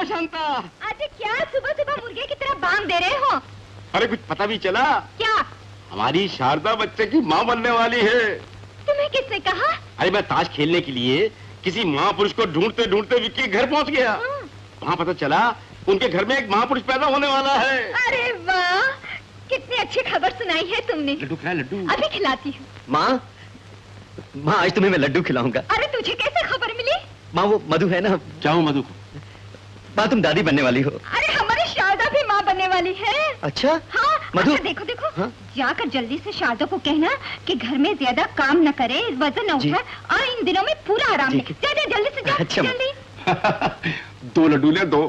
ओ शांता। अरे क्या सुबह सुबह मुर्गे की तरह बांग दे रहे हो? अरे कुछ पता भी चला? क्या? हमारी शारदा बच्चे की माँ बनने वाली है। तुम्हें किसने कहा? अरे मैं ताश खेलने के लिए किसी महापुरुष को ढूंढते ढूंढते विक्की के घर पहुंच गया। वहाँ पता चला उनके घर में एक महापुरुष पैदा होने वाला है। अरे वाह, कितनी अच्छी खबर सुनाई है तुमने। लड्डू खिला, लड्डू। अभी खिलाती हूँ। माँ, माँ आज तुम्हें मैं लड्डू खिलाऊंगा। अरे तुझे कैसे खबर मिली? माँ वो मधु है ना। क्या हूँ मधु को? माँ तुम दादी बनने वाली हो। अरे हमारी शारदा भी माँ बनने वाली है। अच्छा? हाँ मधु। अच्छा, देखो देखो। हाँ? जाकर जल्दी से शारदा को कहना कि घर में ज्यादा काम न करे, वजन न उठाए और इन दिनों में पूरा आराम ले। जा जा जल्दी से जा। अच्छा, जल्दी। 2 लड्डू ले 2।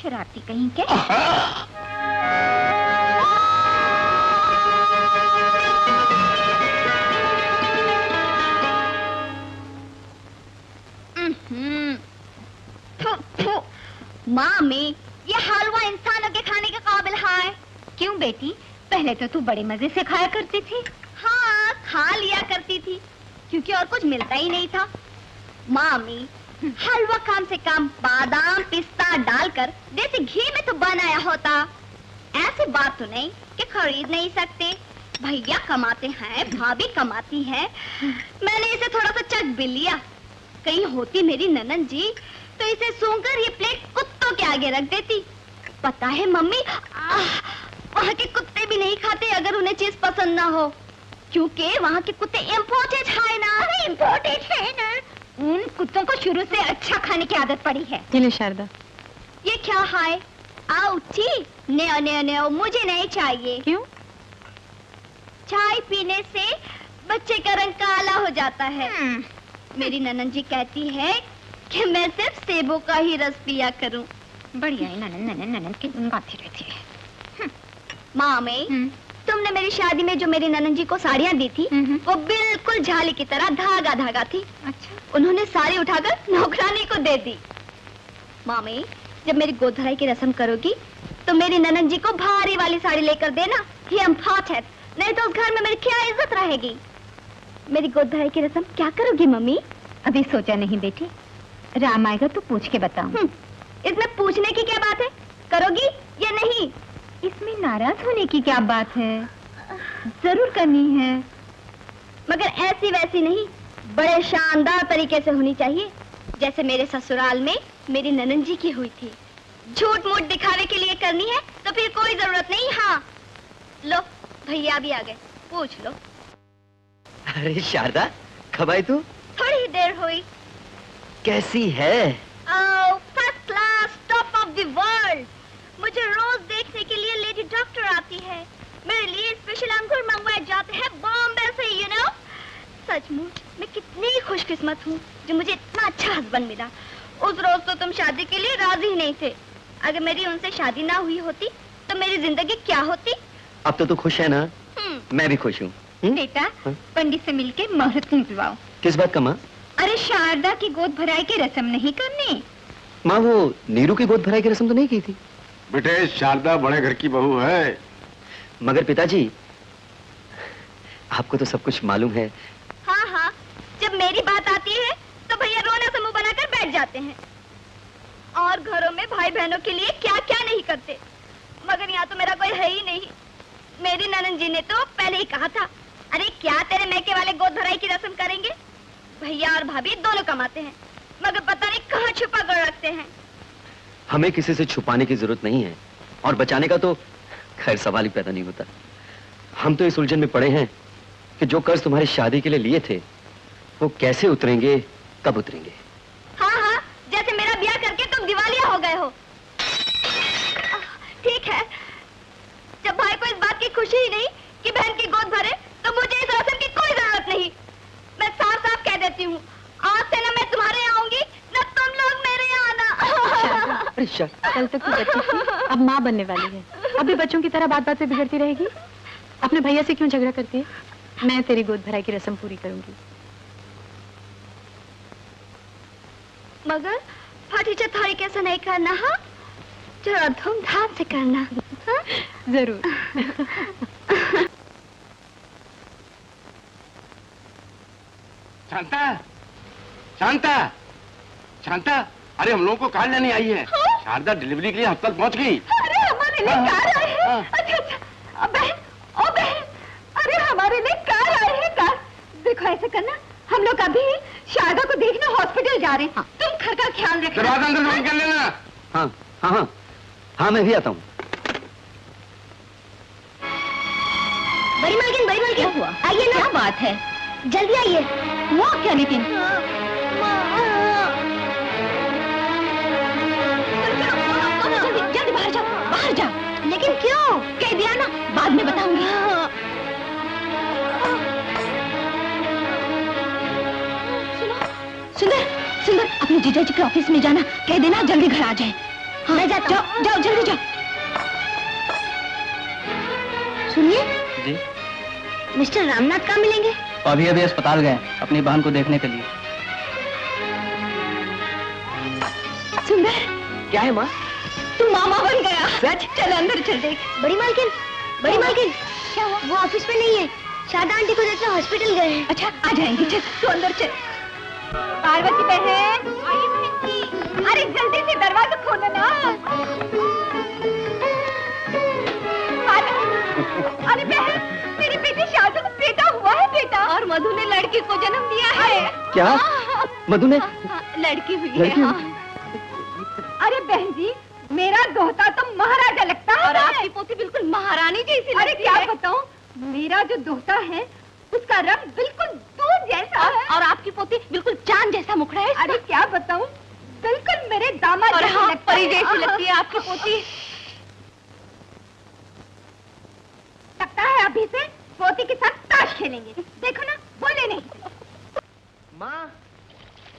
शरारती कहीं के। मामी, ये हलवा इंसानों के खाने के काबिल है। क्यों बेटी, पहले तो तू बड़े मजे से खाया करती थी। हाँ, खा लिया करती थी, क्योंकि और कुछ मिलता ही नहीं था। मामी, हलवा कम से कम बादाम पिस्ता डालकर देसी घी में तो बनाया होता। ऐसी बात तो नहीं कि खरीद नहीं सकते। भैया कमाते हैं, भाभी कमाती है। मैंने इसे थोड़ा सा चख भी लिया। कहीं होती मेरी ननद जी तो इसे सूंघकर ये प्लेट कुत्तों के आगे रख देती। पता है मम्मी, वहाँ के कुत्ते भी नहीं खाते अगर उन्हें चीज पसंद ना हो, क्योंकि वहाँ के कुत्ते इम्पोर्टेड है ना। इम्पोर्टेड है ना। उन कुत्तों को शुरू से अच्छा खाने की आदत पड़ी है। चलिए शारदा। ये क्या है? आउची, नेओ नेओ नेओ, मुझे नहीं चाहिए। क्यों? चाय पीने से बच्चे का रंग काला हो जाता है। मेरी ननद जी कहती है कि मैं सिर्फ सेबों का ही रस पिया करूं। बढ़िया है, ननद ननद ननद की बातें रहती है। मामी, तुमने मेरी शादी में जो मेरी ननद जी को साड़ियाँ दी थी, वो बिल्कुल झाली की तरह धागा धागा थी। अच्छा। उन्होंने साड़ी उठाकर नौकरानी को दे दी। मामी, जब मेरी गोद भराई की रस्म करोगी तो मेरी ननद जी को भारी वाली साड़ी लेकर देना। ये इम्पोर्टेंट, नहीं तो उस घर में मेरी क्या इज्जत रहेगी। मेरी गोद भराई की रस्म क्या करोगी मम्मी? अभी सोचा नहीं बेटी, राम आएगा तो पूछ के बताऊं। इसमें पूछने की क्या बात है? करोगी या नहीं? इसमें नाराज होने की क्या बात है? जरूर करनी है, मगर ऐसी वैसी नहीं, बड़े शानदार तरीके से होनी चाहिए, जैसे मेरे ससुराल में मेरी ननद जी की हुई थी। झूठ मूठ दिखावे के लिए करनी है तो फिर कोई जरूरत नहीं। हाँ लो, भैया भी आ गए, पूछ लो। अरे शारदा, कब आई तू? थोड़ी ही देर हुई। कैसी है? First class, top of the world. मुझे रोज देखने के लिए लेडी डॉक्टर आती है। मेरे लिए स्पेशल अंगूर मंगवाए जाते हैं बॉम्बे से, यू नो। सचमुच मैं कितनी खुशकिस्मत हूँ जो मुझे इतना अच्छा हस्बैंड मिला। उस रोज तो तुम शादी के लिए राजी ही नहीं थे। अगर मेरी उनसे शादी ना हुई होती तो मेरी जिंदगी क्या होती? अब तो तू खुश है ना? मैं भी खुश हूँ। बेटा, पंडित से मिलके मुहूर्त निकलवाओ। किस बात का माँ? अरे शारदा की गोद भराई की रस्म नहीं करनी? माँ वो नीरू की गोद भराई की रस्म तो नहीं की थी। बेटे, शारदा बड़े घर की बहू है। मगर पिताजी, आपको तो सब कुछ मालूम है। हाँ हाँ, जब मेरी बात आती है तो भैया रोना से मुंह बनाकर बैठ जाते हैं। और घरों में भाई बहनों के लिए क्या क्या नहीं करते, मगर यहाँ तो मेरा कोई है ही नहीं। मेरी ननद जी ने तो पहले ही कहा था, अरे क्या तेरे मैके वाले गोद भराई की रस्म करेंगे। भैया और भाभी दोनों कमाते हैं, मगर पता नहीं कहाँ छुपा कर रखते हैं। हमें किसी से छुपाने की जरूरत नहीं है, और बचाने का तो खैर सवाल ही पैदा नहीं होता। हम तो इस उलझन में पड़े हैं कि जो कर्ज तुम्हारी शादी के लिए लिए थे वो कैसे उतरेंगे, कब उतरेंगे। हाँ हाँ, जैसे मेरा ब्याह करके तुम दिवालिया हो गए हो। ठीक है, जब भाई को इस बात की खुशी ही नहीं कि बहन की गोद भरे, तो मुझे इस रस्म की कोई जरूरत नहीं। मैं साफ साफ कह देती हूँ, आज से न मैं तुम्हारे यहाँ आऊंगी न तुम लोग मेरे यहाँ आना। कल तक तू बच्ची थी, अब माँ बनने वाली है। अभी बच्चों की तरह बात बात पे बिगड़ती रहेगी। अपने भैया से क्यों झगड़ा करती है? मैं तेरी गोद भराई की रस्म पूरी करूंगी। मगर फाटी चौथारी कैसा नहीं करना, हाँ? जरा धूमधाम से करना। हाँ? जरूर। शांता, शांता, शांता, अरे हम लोगों को कहाँ लेने आई है? शारदा डिलीवरी के लिए अस्पताल पहुंच गई। अरे हमारे लिए कार आए हैं। अच्छा अच्छा बहन, ओ बहन, अरे हमारे लिए कार आए हैं, कार। देखो ऐसे करना, हम लोग अभी शारदा को देखने हॉस्पिटल जा रहे हैं। तुम घर का ख्याल रखना। दरवाजा अंदर बंद कर लेना। हाँ हाँ हाँ हाँ, मैं भी आता हूँ। बड़ी मालकिन क्या हुआ? आइए ना। क्या बात है, जल्दी आइए। हुआ क्या लेकिन? जल्दी बाहर जाओ, बाहर जाओ। लेकिन क्यों? कह दिया ना, बाद में बताऊंगी। सुंदर सुंदर, अपने जीजा जी के ऑफिस में जाना, कह देना जल्दी घर आ जाए। हाँ, मैं जाता हूँ। जाओ जल्दी जाओ। सुनिए जी, मिस्टर रामनाथ कहाँ मिलेंगे? अभी अभी अस्पताल गए अपनी बहन को देखने के लिए। सुंदर, क्या है माँ? तू मामा बन गया। सच? चल अंदर चल देख। बड़ी मालकिन, क्या हुआ? वो ऑफिस में नहीं है, शारदा आंटी को देखने हॉस्पिटल गए हैं। अच्छा आ जाएंगे, चल तू अंदर चल। पार्वती बहन, अरे जल्दी से दरवाजा खोलो ना। अरे बहन, मेरी बेटी शारदा को बेटा हुआ है, बेटा। और मधु ने लड़की को जन्म दिया है। क्या? मधु ने? लड़की हुई है। हाँ। अरे बहन जी, मेरा दोहता तो महाराजा लगता है और आपकी पोती बिल्कुल महारानी जैसी लगती है। अरे क्या बताऊं, मेरा जो दोहता है उसका रंग बिल्कुल दूध जैसा है और आपकी पोती बिल्कुल चांद जैसा मुखड़ा है। अरे क्या बताऊं, बिल्कुल मेरे दामाद और हाँ, परी जैसी लगती है आपकी पोती। लगता है अभी से पोती के साथ ताश खेलेंगे। देखो ना, बोले नहीं। माँ,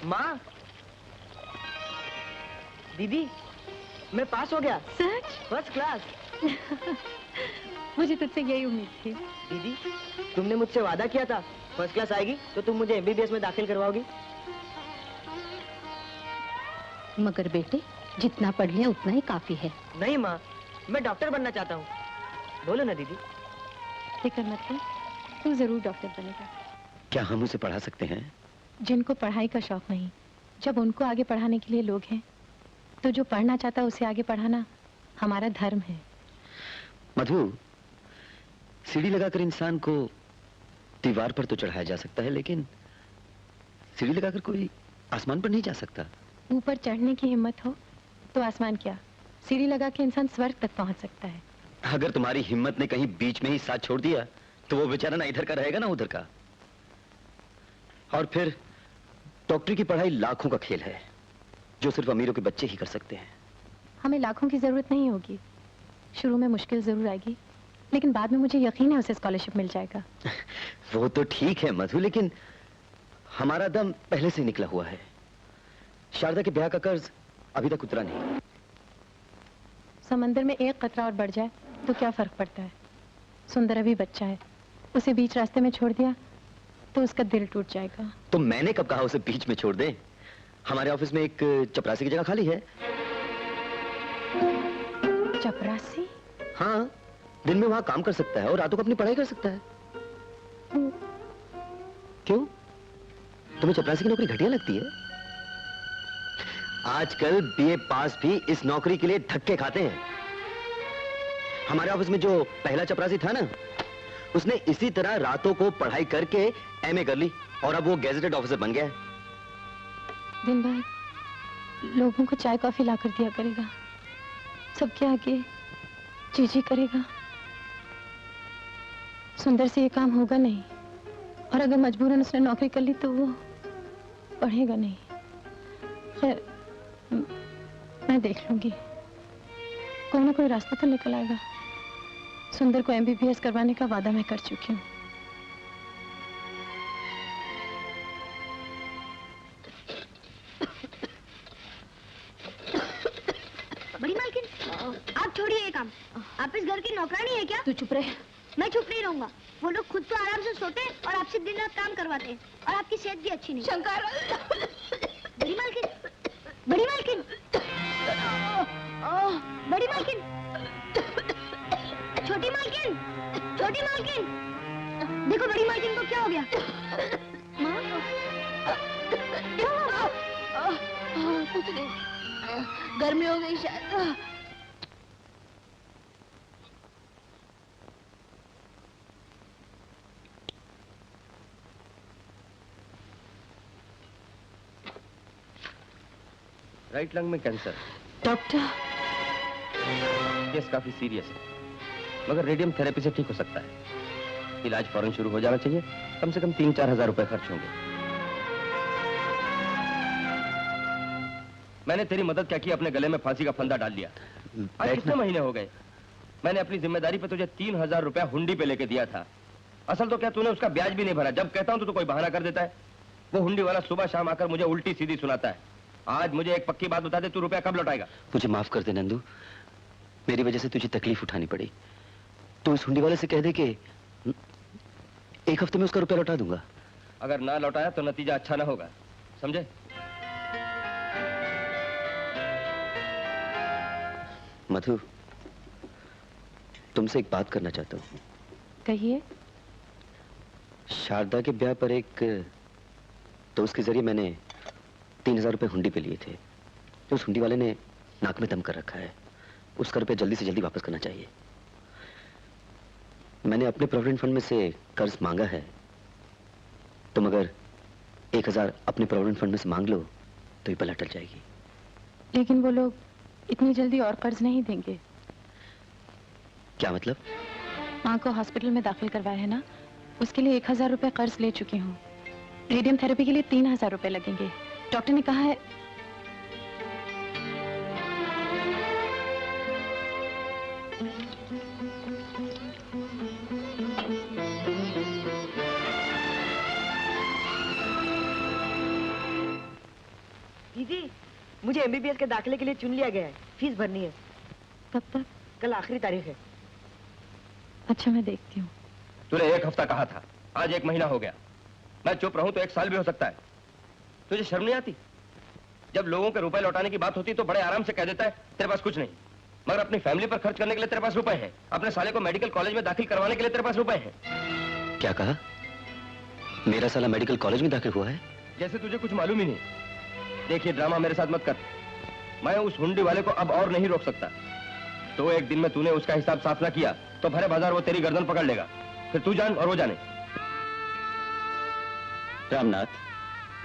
माँ, दीदी, मैं पास हो गया। सच? First class. मुझे तुझसे यही उम्मीद थी। दीदी, तुमने मुझसे वादा किया था फर्स्ट क्लास आएगी तो तुम मुझे एमबीबीएस में दाखिल करवाओगी। मगर बेटे, जितना पढ़ लिया उतना ही काफी है। नहीं माँ, मैं डॉक्टर बनना चाहता हूँ। बोलो ना दीदी। फिक्र मत कर, तू जरूर डॉक्टर बनेगा। क्या हम उसे पढ़ा सकते हैं? जिनको पढ़ाई का शौक नहीं, जब उनको आगे पढ़ाने के लिए लोग हैं, तो जो पढ़ना चाहता है उसे आगे पढ़ाना हमारा धर्म है। मधु, सीढ़ी लगाकर इंसान को दीवार पर तो चढ़ाया जा सकता है, लेकिन सीढ़ी लगाकर कोई आसमान पर नहीं जा सकता। ऊपर चढ़ने की हिम्मत हो तो आसमान क्या, सीढ़ी लगा के इंसान स्वर्ग तक पहुंच सकता है। अगर तुम्हारी हिम्मत ने कहीं बीच में ही साथ छोड़ दिया तो वो बेचारा ना इधर का रहेगा ना उधर का। और फिर डॉक्टरी की पढ़ाई लाखों का खेल है जो सिर्फ अमीरों के बच्चे ही कर सकते हैं। हमें लाखों की जरूरत नहीं होगी। शुरू में मुश्किल जरूर आएगी, लेकिन बाद में मुझे यकीन है उसे स्कॉलरशिप मिल जाएगा। वो तो ठीक है मधु, लेकिन हमारा दम पहले से निकला हुआ है। शारदा के ब्याह का कर्ज अभी तक उतरा नहीं। समंदर में एक कतरा और बढ़ जाए तो क्या फर्क पड़ता है। सुंदर अभी बच्चा है, उसे बीच रास्ते में छोड़ दिया तो उसका दिल टूट जाएगा। तो मैंने कब कहा उसे बीच में छोड़ दे? हमारे ऑफिस में एक चपरासी की जगह खाली है। चपरासी? हाँ, दिन में वहां काम कर सकता है और रातों को अपनी पढ़ाई कर सकता है। क्यों, तुम्हें चपरासी की नौकरी घटिया लगती है? आजकल बीए पास भी इस नौकरी के लिए धक्के खाते हैं। हमारे ऑफिस में जो पहला चपरासी था ना, उसने इसी तरह रातों को पढ़ाई करके एमए कर ली और अब वो गैजेटेड ऑफिसर बन गया है। दिन भर लोगों को चाय कॉफी ला कर दिया करेगा, सबके आगे चीची करेगा। सुंदर से ये काम होगा नहीं, और अगर मजबूरन उसने नौकरी कर ली तो वो पढ़ेगा नहीं। खैर, मैं देख लूंगी, कोई ना कोई रास्ता तो निकल आएगा। सुंदर को एमबीबीएस करवाने का वादा मैं कर चुकी हूँ। बड़ी मालकिन, आप छोड़िए ये काम। आप इस घर की नौकरानी है क्या? तू चुप रहे। मैं चुप नहीं रहूंगा। वो लोग खुद तो आराम से सोते हैं और आपसे दिन रात काम करवाते हैं, और आपकी सेहत भी अच्छी नहीं। शंकर, बड़ी मालकिन, बड़ी मालकिन, बड़ी मालकिन, छोटी मालकिन, छोटी मालकिन, देखो बड़ी मालकिन को क्या हो गया? माँ, क्या हुआ? कुछ नहीं। गर्मी हो गई शायद। राइट लंग में कैंसर। डॉक्टर, केस काफी सीरियस है, मगर रेडियम थेरेपी से ठीक हो सकता है। इलाज फौरन शुरू हो जाना चाहिए। कम से कम 3-4 हजार रुपए खर्च होंगे। मैंने तेरी मदद क्या की, अपने गले में फांसी का फंदा डाल लिया। आज कितने महीने हो गए? मैंने अपनी जिम्मेदारी पे तुझे 3000 रुपया हुंडी पे लेके दिया था। असल तो क्या तूने उसका ब्याज भी नहीं भरा। जब कहता हूं तो कोई बहाना कर देता है। वो हुंडी वाला सुबह शाम आकर मुझे उल्टी सीधी सुनाता है। आज मुझे एक पक्की बात बता दे, तू रुपया कब लौटाएगा? मुझे माफ कर दे नंदू, मेरी वजह से तुझे तकलीफ उठानी पड़ी। तो इस हुंडी वाले से कह दे कि 1 हफ्ते में उसका रुपया लौटा दूंगा। अगर ना लौटाया तो नतीजा अच्छा ना होगा, समझे? मधु, तुमसे एक बात करना चाहता हूँ। कहिए। शारदा के ब्याह पर एक दोस्त के जरिए मैंने 3000 रुपए हुंडी पे लिए थे। तो उस हुंडी वाले ने नाक में दम कर रखा है। उसका रुपया जल्दी से जल्दी वापस करना चाहिए। मैंने अपने प्रोविडेंट फंड में से कर्ज मांगा है। तुम अगर 1000 अपने प्रोविडेंट फंड में से मांग लो तो ये बला टल जाएगी। लेकिन वो लोग इतनी जल्दी और कर्ज नहीं देंगे। क्या मतलब? माँ को हॉस्पिटल में दाखिल करवाया है ना, उसके लिए 1000 रुपए कर्ज ले चुकी हूँ। रेडियम थेरेपी के लिए 3000 रुपए लगेंगे। डॉक्टर ने कहा है। दीदी, मुझे एमबीबीएस के दाखिले के लिए चुन लिया गया है। फीस भरनी है। कब तक? कल आखिरी तारीख है। अच्छा, मैं देखती हूँ। तूने 1 हफ्ता कहा था, आज 1 महीना हो गया। मैं चुप रहूं तो 1 साल भी हो सकता है। तुझे शर्म नहीं आती? जब लोगों के रुपए लौटाने की बात होती तो बड़े आराम से कह देता है तेरे पास कुछ नहीं, मगर अपनी फैमिली पर खर्च करने के लिए तेरे पास रुपए हैं। अपने साले को मेडिकल कॉलेज में दाखिल करवाने के लिए तेरे पास रुपए हैं। क्या कहा? मेरा साला मेडिकल कॉलेज में दाखिल हुआ है? जैसे तुझे कुछ मालूम ही नहीं। देखिए, ड्रामा मेरे साथ मत कर। मैं उस हुंडी वाले को अब और नहीं रोक सकता। तो एक दिन में तूने उसका हिसाब साफ ना किया तो भरे बाजार वो तेरी गर्दन पकड़ लेगा। फिर तू जान और वो जाने। रामनाथ,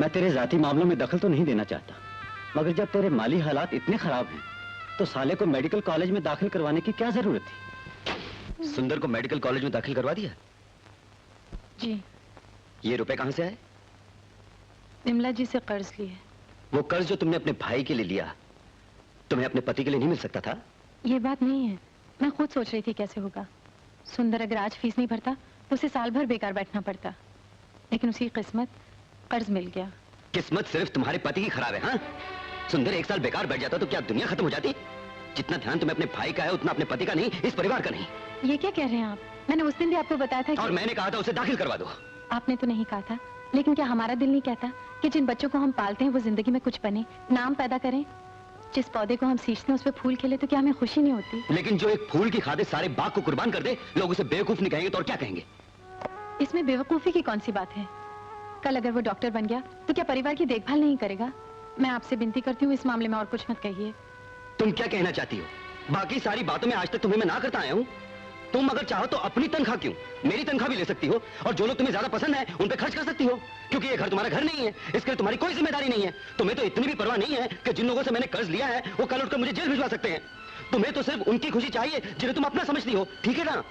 मैं तेरे जाती मामलों में दखल तो नहीं देना चाहता, मगर जब तेरे माली हालात इतने खराब हैं तो साले को मेडिकल कॉलेज में दाखिल करवाने की क्या जरूरत थी? सुंदर को मेडिकल कॉलेज में दाखिल करवा दिया? जी। ये रुपए कहां से आए? विमला जी से कर्ज लिए। वो कर्ज जो तुमने अपने भाई के लिए लिया, तुम्हें अपने पति के लिए नहीं मिल सकता था? ये बात नहीं है, मैं खुद सोच रही थी कैसे होगा। सुंदर अगर आज फीस नहीं भरता तो उसे साल भर बेकार बैठना पड़ता, लेकिन उसकी किस्मत कर्ज मिल गया। किस्मत सिर्फ तुम्हारे पति की खराब है? हाँ, सुंदर 1 साल बेकार बैठ जाता तो क्या दुनिया खत्म हो जाती? जितना ध्यान तुम्हें अपने भाई का है उतना अपने पति का नहीं, इस परिवार का नहीं। ये क्या कह रहे हैं आप? मैंने उस दिन भी आपको बताया था कि... और मैंने कहा था उसे दाखिल करवा दो। आपने तो नहीं कहा था, लेकिन क्या हमारा दिल नहीं कहता कि जिन बच्चों को हम पालते हैं वो जिंदगी में कुछ बने, नाम पैदा करें? जिस पौधे को हम सींचते हैं उस पे फूल खिले तो क्या हमें खुशी नहीं होती? लेकिन जो एक फूल की खातिर सारे बाग को कुर्बान कर दे, लोग उसे बेवकूफ नहीं कहेंगे तो और क्या कहेंगे? इसमें बेवकूफी की कौन सी बात है? कल अगर वो डॉक्टर बन गया तो क्या परिवार की देखभाल नहीं करेगा? मैं आपसे विनती करती हूँ, इस मामले में और कुछ मत कहिए। तुम क्या कहना चाहती हो? बाकी सारी बातों में आज तक तुम्हें मैं ना करता आया हूँ। तुम अगर चाहो तो अपनी तनख्वाह क्यों, मेरी तनख्वाह भी ले सकती हो, और जो लोग तुम्हें ज्यादा पसंद है उन पे खर्च कर सकती हो, क्योंकि ये घर तुम्हारा घर नहीं है, इसके लिए तुम्हारी कोई जिम्मेदारी नहीं है। तुम्हें तो इतनी भी परवाह नहीं है कि जिन लोगों से मैंने कर्ज लिया है वो कल उठकर मुझे जेल भिजवा सकते हैं। तुम्हें तो सिर्फ उनकी खुशी चाहिए जिन्हें तुम अपना समझती हो, ठीक है ना?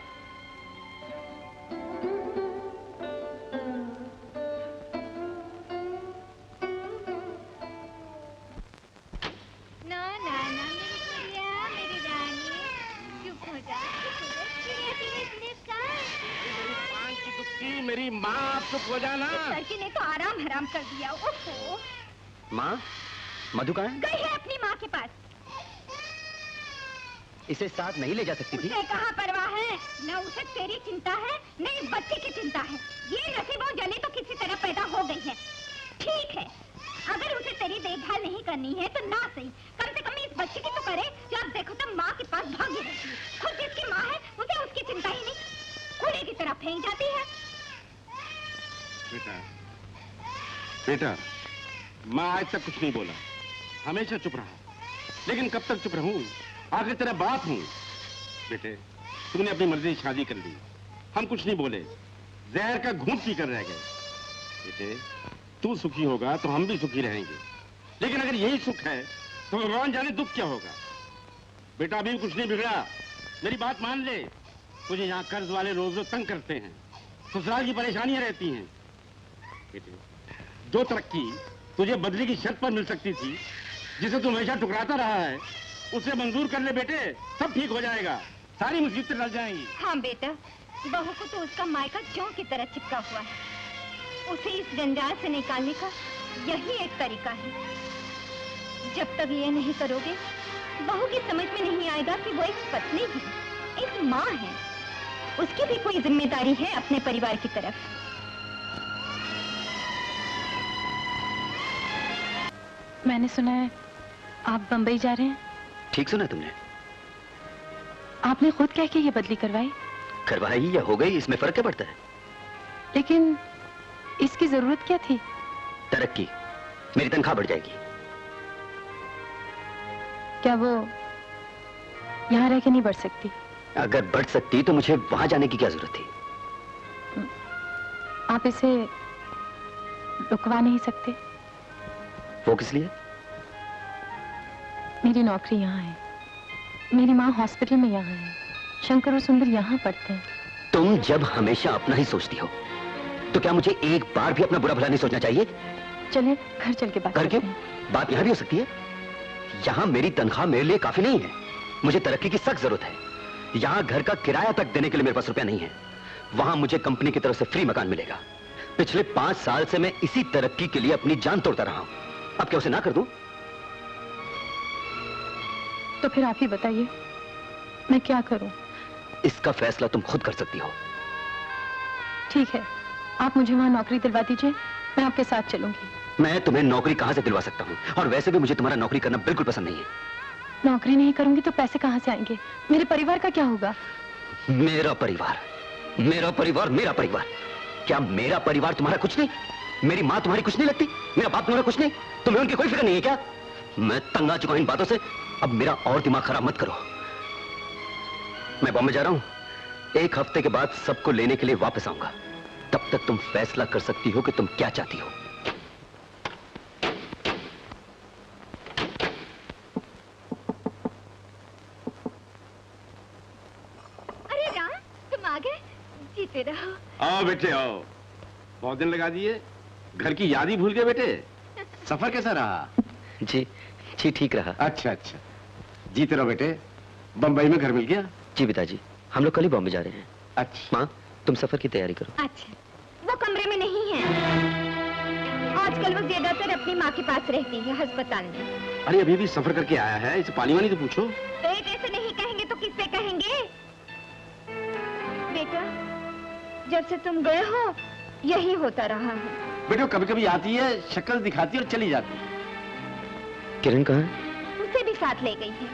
मेरी माँ, चुप हो जाना। लड़की ने तो आराम हराम कर दिया। ओहो। माँ, मधु कहाँ है? गई है अपनी माँ के पास। इसे साथ नहीं ले जा सकती थी? उसे कहाँ परवाह है? न उसे तेरी चिंता है न इस बच्चे की चिंता है। ये नसीबों जली तो किसी तरह पैदा हो गई है। ठीक है, अगर उसे तेरी देखभाल नहीं करनी है तो ना सही, कम से कम इस बच्चे की तो करे। जब देखो तब माँ के पास भागी रहती है। खुद जिसकी माँ है उसे उसकी चिंता ही नहीं, कूड़े की तरह फेंक जाती है। बेटा, बेटा, माँ आज तक कुछ नहीं बोला, हमेशा चुप रहा। लेकिन कब तक चुप रहूं? आखिर तेरा बाप हूं। बेटे, तूने अपनी मर्जी से शादी कर ली, हम कुछ नहीं बोले, जहर का घूंट पी कर रह गए। बेटे, तू सुखी होगा तो हम भी सुखी रहेंगे, लेकिन अगर यही सुख है तो भगवान जाने दुख क्या होगा। बेटा, अभी भी कुछ नहीं बिगड़ा, मेरी बात मान ले। तुझे यहाँ कर्ज वाले रोज रोज तंग करते हैं, ससुराल की परेशानियां रहती हैं। बेटे, जो तरक्की तुझे बदली की शर्त पर मिल सकती थी, जिसे तू हमेशा टुकराता रहा है, उसे मंजूर कर ले बेटे, सब ठीक हो जाएगा, सारी मुसीबतें टल जाएंगी। हाँ बेटा, बहू को तो उसका मायका जौ की तरह चिपका हुआ है। उसे इस जंजाल से निकालने का यही एक तरीका है। जब तक ये नहीं करोगे, बहू की समझ में नहीं आएगा कि वो एक पत्नी है, एक माँ है, उसकी भी कोई जिम्मेदारी है अपने परिवार की तरफ। मैंने सुना है आप बंबई जा रहे हैं। ठीक सुना तुमने। आपने खुद कह के ये बदली करवाई। करवाई या हो गई, इसमें फर्क क्या पड़ता है? लेकिन इसकी जरूरत क्या थी? तरक्की, मेरी तनख्वाह बढ़ जाएगी। क्या वो यहाँ रह के नहीं बढ़ सकती? अगर बढ़ सकती तो मुझे वहां जाने की क्या जरूरत थी? आप इसे रुकवा नहीं सकते? वो किस लिए? मेरी नौकरी यहाँ है, मेरी माँ हॉस्पिटल में यहाँ है, शंकर और सुंदर यहाँ पढ़ते हैं। तुम जब हमेशा अपना ही सोचती हो, तो क्या मुझे एक बार भी अपना बुरा भला नहीं सोचना चाहिए? चलिए घर चल के बात घर क्यों? करते हैं। बात यहाँ भी हो सकती है। यहाँ मेरी तनख्वाह मेरे लिए काफी नहीं है, मुझे तरक्की की सख्त जरूरत है। यहाँ घर का किराया तक देने के लिए मेरे पास रुपया नहीं है। वहां मुझे कंपनी की तरफ से फ्री मकान मिलेगा। पिछले 5 साल से मैं इसी तरक्की के लिए अपनी जान तोड़ता रहा हूं। अब क्या उसे ना कर दूं? तो फिर आप ही बताइए, मैं क्या करूं? इसका फैसला तुम खुद कर सकती हो। ठीक है, आप मुझे वहां नौकरी दिलवा दीजिए, मैं आपके साथ चलूंगी। मैं तुम्हें नौकरी कहां से दिलवा सकता हूं? और वैसे भी मुझे तुम्हारा नौकरी करना बिल्कुल पसंद नहीं है। नौकरी नहीं करूंगी तो पैसे कहां से आएंगे? मेरे परिवार का क्या होगा? मेरा परिवार, मेरा परिवार, मेरा परिवार। क्या मेरा परिवार तुम्हारा कुछ नहीं? मेरी माँ तुम्हारी कुछ नहीं लगती? मेरा बाप तुम्हारा कुछ नहीं? तुम्हें उनकी कोई फिक्र नहीं है क्या? मैं तंग आ चुका हूं इन बातों से, अब मेरा और दिमाग खराब मत करो। मैं बॉम्बे जा रहा हूं, 1 हफ्ते के बाद सबको लेने के लिए वापस आऊंगा। तब तक तुम फैसला कर सकती हो कि तुम क्या चाहती हो। अरे राम, तुम आ गए, जीते रहो। आओ बेटे आओ, बहुत दिन लगा दिए, घर की याद ही भूल गए बेटे। सफर कैसा रहा? जी जी ठीक रहा। अच्छा अच्छा, जीते रहो बेटे। बंबई में घर मिल गया? जी पिताजी, हम लोग कल ही बॉम्बे जा रहे हैं। अच्छा माँ, तुम सफर की तैयारी करो। अच्छा, वो कमरे में नहीं है, आजकल वो ज्यादातर अपनी माँ के पास रहती है, अस्पताल में। अरे अभी भी सफर करके आया है, इसे पानी वानी तो पूछो। बेटे से नहीं कहेंगे तो किससे कहेंगे? बेटा, जब से तुम गए हो यही होता रहा है। बेटे कभी कभी आती है, शक्ल दिखाती है और चली जाती है। किरण कहाँ है? उसे भी साथ ले गई है।